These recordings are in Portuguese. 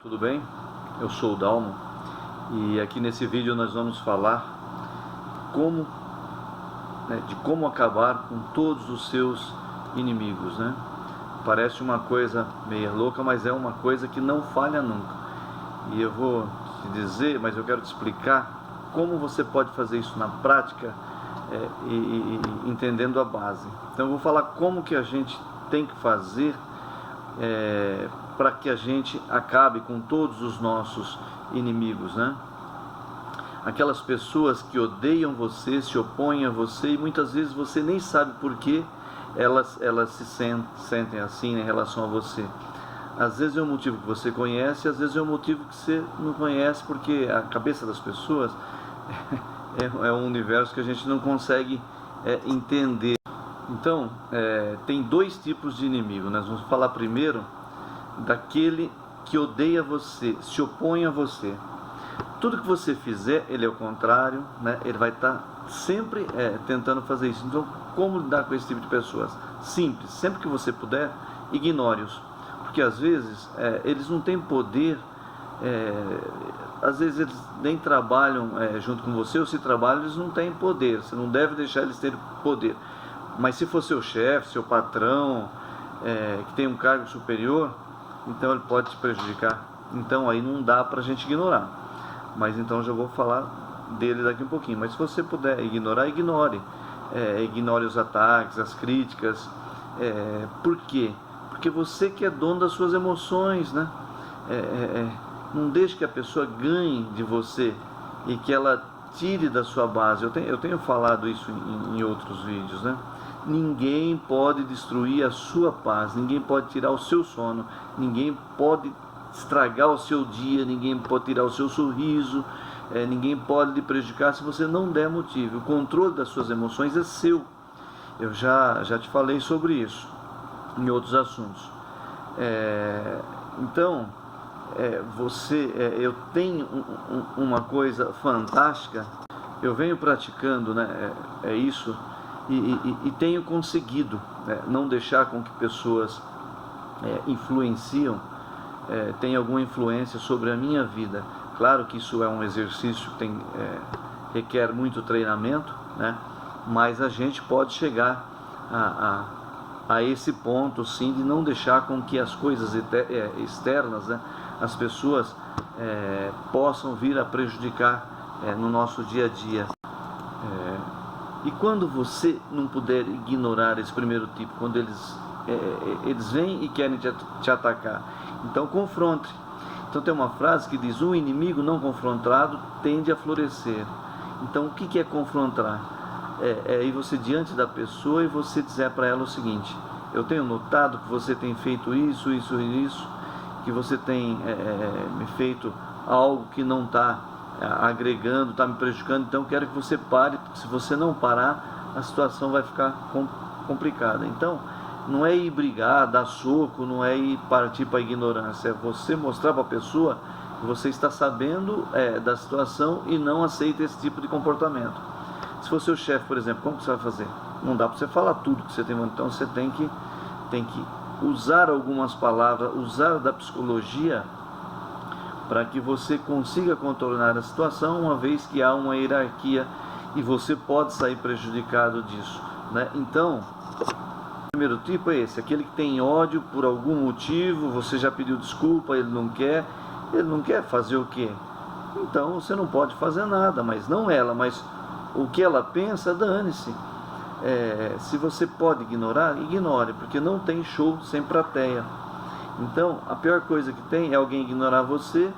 Tudo bem? Eu sou o Dalmo e aqui nesse vídeo nós vamos falar de como acabar com todos os seus inimigos, né? Parece uma coisa meio louca, mas é uma coisa que não falha nunca. E eu vou te dizer, mas eu quero te explicar como você pode fazer isso na prática, entendendo a base. Então eu vou falar como que a gente tem que fazer para que a gente acabe com todos os nossos inimigos, né? Aquelas pessoas que odeiam você, se opõem a você, e muitas vezes você nem sabe por que elas se sentem assim em relação a você. Às vezes é um motivo que você conhece, às vezes é um motivo que você não conhece, porque a cabeça das pessoas é um universo que a gente não consegue entender. Então, tem dois tipos de inimigo. Nós vamos falar primeiro daquele que odeia você, se opõe a você. Tudo que você fizer, ele é o contrário, né? Ele vai estar sempre tentando fazer isso. Então, como lidar com esse tipo de pessoas? Simples, sempre que você puder, ignore-os. Porque às vezes eles não têm poder, às vezes eles nem trabalham junto com você, ou se trabalham, eles não têm poder. Você não deve deixar eles terem poder. Mas se for seu chefe, seu patrão, que tem um cargo superior, então ele pode te prejudicar. Então aí não dá pra gente ignorar. Mas então já vou falar dele daqui um pouquinho. Mas se você puder ignorar, ignore. Ignore os ataques, as críticas. Por quê? Porque você que é dono das suas emoções, né? Não deixe que a pessoa ganhe de você e que ela tire da sua base. Eu tenho falado isso em outros vídeos, né? Ninguém pode destruir a sua paz, ninguém pode tirar o seu sono, ninguém pode estragar o seu dia, ninguém pode tirar o seu sorriso, ninguém pode lhe prejudicar se você não der motivo. O controle das suas emoções é seu. Eu já te falei sobre isso em outros assuntos. Então, eu tenho uma coisa fantástica, eu venho praticando, né, isso. E tenho conseguido não deixar com que pessoas tenham alguma influência sobre a minha vida. Claro que isso é um exercício que requer muito treinamento, né? Mas a gente pode chegar a esse ponto, sim, de não deixar com que as coisas externas, né, as pessoas possam vir a prejudicar no nosso dia a dia. E quando você não puder ignorar esse primeiro tipo, quando eles vêm e querem te atacar, então confronte. Então tem uma frase que diz: um inimigo não confrontado tende a florescer. Então o que é confrontar? Ir você diante da pessoa e você dizer para ela o seguinte: eu tenho notado que você tem feito isso, isso e isso, que você tem me feito algo que não está agregando, está me prejudicando, então quero que você pare, porque se você não parar, a situação vai ficar complicada. Então, não é ir brigar, dar soco, não é ir partir para a ignorância, é você mostrar para a pessoa que você está sabendo da situação e não aceita esse tipo de comportamento. Se for seu chefe, por exemplo, como que você vai fazer? Não dá para você falar tudo que você tem, então você tem que usar algumas palavras, usar da psicologia, para que você consiga contornar a situação, uma vez que há uma hierarquia e você pode sair prejudicado disso, né? Então, o primeiro tipo é esse, aquele que tem ódio por algum motivo, você já pediu desculpa, ele não quer fazer o quê? Então você não pode fazer nada, mas não ela, mas o que ela pensa, dane-se. Se você pode ignorar, ignore, porque não tem show sem plateia. Então, a pior coisa que tem é alguém ignorar você,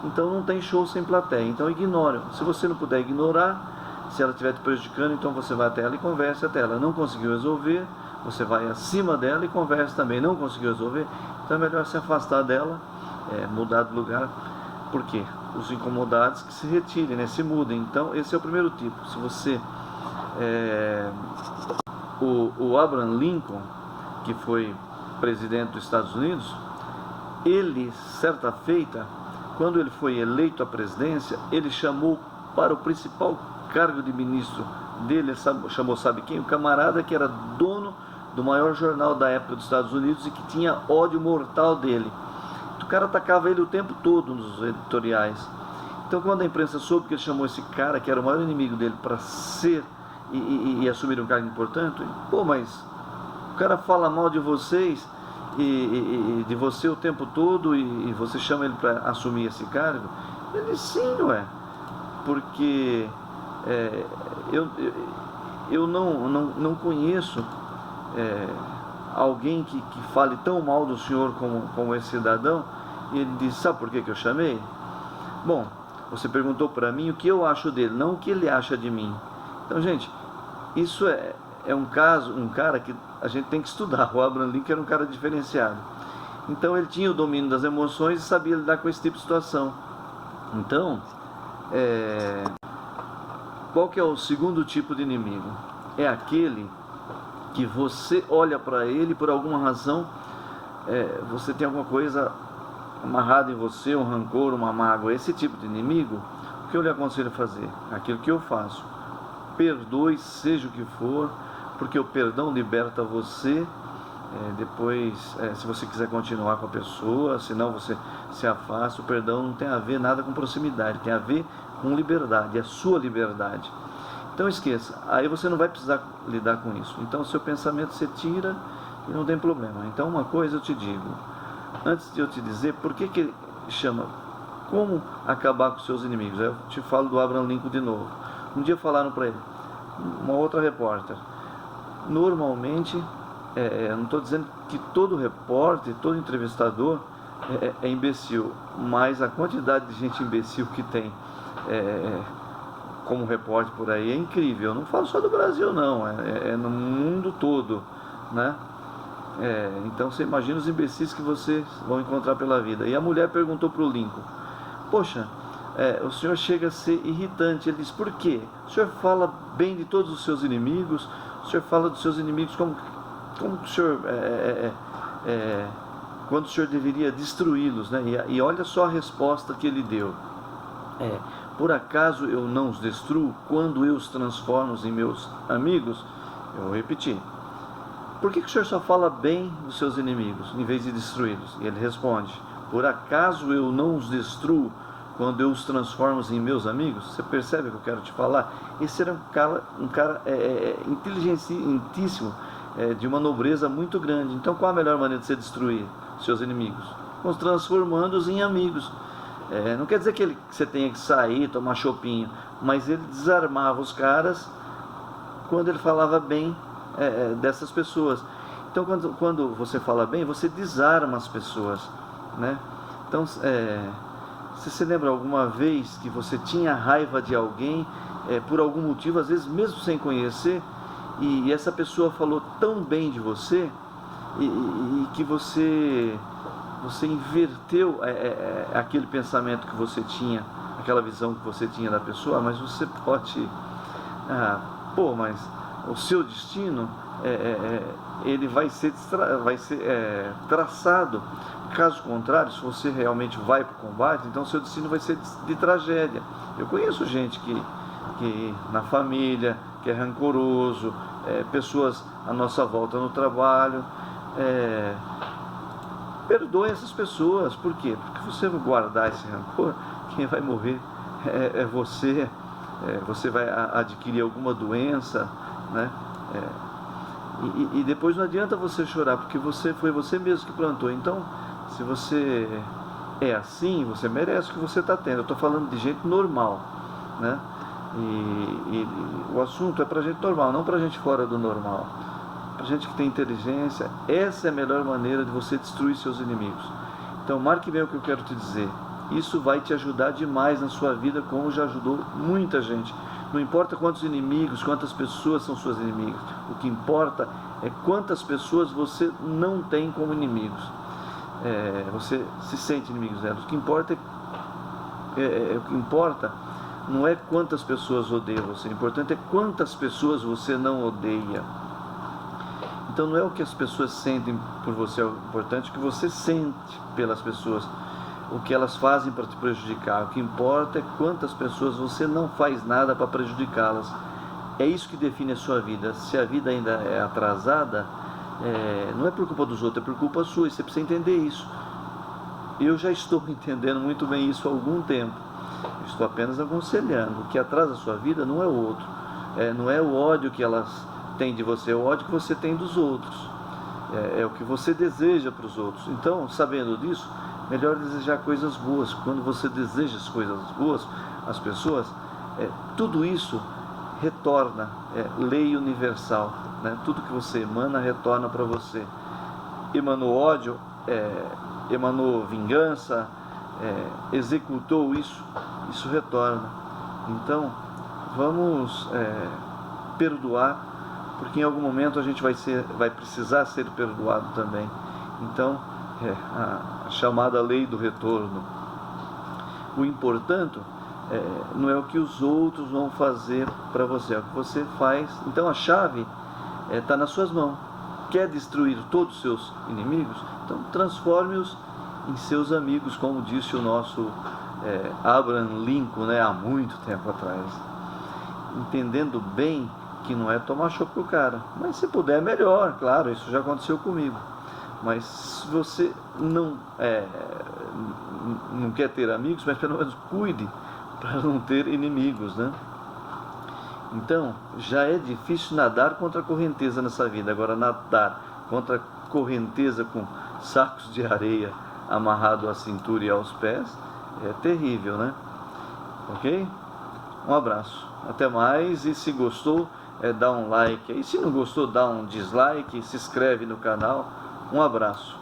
então não tem show sem plateia, então ignore. Se você não puder ignorar, se ela estiver te prejudicando, então você vai até ela e conversa até ela. Não conseguiu resolver, você vai acima dela e conversa também. Não conseguiu resolver, então é melhor se afastar dela, mudar de lugar. Por quê? Os incomodados que se retirem, né? Se mudem. Então esse é o primeiro tipo. Se você... o Abraham Lincoln, que foi presidente dos Estados Unidos, ele, certa feita, quando ele foi eleito à presidência, ele chamou para o principal cargo de ministro dele, chamou, sabe quem? O camarada que era dono do maior jornal da época dos Estados Unidos e que tinha ódio mortal dele. cara atacava ele o tempo todo nos editoriais. Então, quando a imprensa soube que ele chamou esse cara, que era o maior inimigo dele, para ser e assumir um cargo importante, pô, mas o cara fala mal de vocês e de você o tempo todo e você chama ele para assumir esse cargo? Ele, sim, ué, porque eu não conheço alguém que fale tão mal do senhor como esse cidadão. E ele disse, sabe por que eu chamei? Bom, você perguntou para mim o que eu acho dele, não o que ele acha de mim. Então, gente, isso é um cara que a gente tem que estudar. O Abraham Lincoln era um cara diferenciado. Então, ele tinha o domínio das emoções e sabia lidar com esse tipo de situação. Então, qual que é o segundo tipo de inimigo? É aquele que você olha para ele, por alguma razão, você tem alguma coisa amarrada em você, um rancor, uma mágoa. Esse tipo de inimigo, o que eu lhe aconselho a fazer? Aquilo que eu faço. Perdoe, seja o que for, porque o perdão liberta você. Depois, se você quiser continuar com a pessoa, senão você se afasta. O perdão não tem a ver nada com proximidade, tem a ver com liberdade, é a sua liberdade. Então esqueça, aí você não vai precisar lidar com isso. Então seu pensamento você tira e não tem problema. Então uma coisa eu te digo, antes de eu te dizer por que ele chama como acabar com seus inimigos, eu te falo do Abraham Lincoln de novo. Um dia falaram para ele, uma outra repórter, normalmente, não estou dizendo que todo repórter, todo entrevistador é imbecil, mas a quantidade de gente imbecil que tem como repórter por aí é incrível. Eu não falo só do Brasil não, é no mundo todo, né? Então você imagina os imbecis que vocês vão encontrar pela vida. E a mulher perguntou para o Lincoln, poxa, o senhor chega a ser irritante. Ele disse, por quê? O senhor fala bem de todos os seus inimigos, o senhor fala dos seus inimigos como o senhor, quando o senhor deveria destruí-los, né? E olha só a resposta que ele deu. Por acaso eu não os destruo quando eu os transformo em meus amigos? Eu vou repetir. Por que o senhor só fala bem dos seus inimigos, em vez de destruí-los? E ele responde, por acaso eu não os destruo quando eu os transformo em meus amigos? Você percebe o que eu quero te falar? Esse era um cara inteligentíssimo, de uma nobreza muito grande. Então qual a melhor maneira de você destruir seus inimigos? Transformando-os em amigos. Não quer dizer que você tenha que sair, tomar chopinho, mas ele desarmava os caras quando ele falava bem dessas pessoas. Então quando você fala bem, você desarma as pessoas, né? Então se você lembra alguma vez que você tinha raiva de alguém por algum motivo, às vezes mesmo sem conhecer, e essa pessoa falou tão bem de você e que você inverteu aquele pensamento que você tinha, aquela visão que você tinha da pessoa, mas você pode, mas o seu destino ele vai ser traçado. Caso contrário, se você realmente vai para o combate, então seu destino vai ser de tragédia. Eu conheço gente que na família, que é rancoroso, pessoas à nossa volta no trabalho. Perdoe essas pessoas. Por quê? Porque você vai guardar esse rancor, quem vai morrer é você. Você vai adquirir alguma doença, né? E depois não adianta você chorar, porque foi você mesmo que plantou. Então, se você é assim, você merece o que você está tendo. Eu estou falando de gente normal, né? E o assunto é para gente normal, não para gente fora do normal. Para gente que tem inteligência, essa é a melhor maneira de você destruir seus inimigos. Então marque bem o que eu quero te dizer. Isso vai te ajudar demais na sua vida, como já ajudou muita gente. Não importa quantos inimigos, quantas pessoas são suas inimigas. O que importa é quantas pessoas você não tem como inimigos. Você se sente inimigo delas. O que importa não é quantas pessoas odeiam você. O importante é quantas pessoas você não odeia. Então não é o que as pessoas sentem por você, é o importante que você sente pelas pessoas, o que elas fazem para te prejudicar. O que importa é quantas pessoas você não faz nada para prejudicá-las. É isso que define a sua vida. Se a vida ainda é atrasada, não é por culpa dos outros, é por culpa sua, e você precisa entender isso. Eu já estou entendendo muito bem isso há algum tempo. Estou apenas aconselhando. O que atrasa a sua vida não é o outro. Não é o ódio que elas têm de você, é o ódio que você tem dos outros. É o que você deseja para os outros. Então, sabendo disso, melhor desejar coisas boas. Quando você deseja as coisas boas às pessoas, tudo isso retorna, lei universal, né? Tudo que você emana retorna para você. Emanou ódio, emanou vingança, executou isso retorna. Então vamos perdoar, porque em algum momento a gente vai precisar ser perdoado também. Então a chamada lei do retorno. O importante não é o que os outros vão fazer para você, é o que você faz. Então a chave está nas suas mãos. Quer destruir todos os seus inimigos? Então transforme-os em seus amigos, como disse o nosso Abraham Lincoln, né, há muito tempo atrás. Entendendo bem que não é tomar choque pro cara, mas se puder melhor, claro, isso já aconteceu comigo. Mas se você não quer ter amigos, mas pelo menos cuide para não ter inimigos, né? Então, já é difícil nadar contra a correnteza nessa vida. Agora, nadar contra a correnteza com sacos de areia amarrado à cintura e aos pés é terrível, né? Ok? Um abraço. Até mais. E se gostou, dá um like. E se não gostou, dá um dislike. Se inscreve no canal. Um abraço.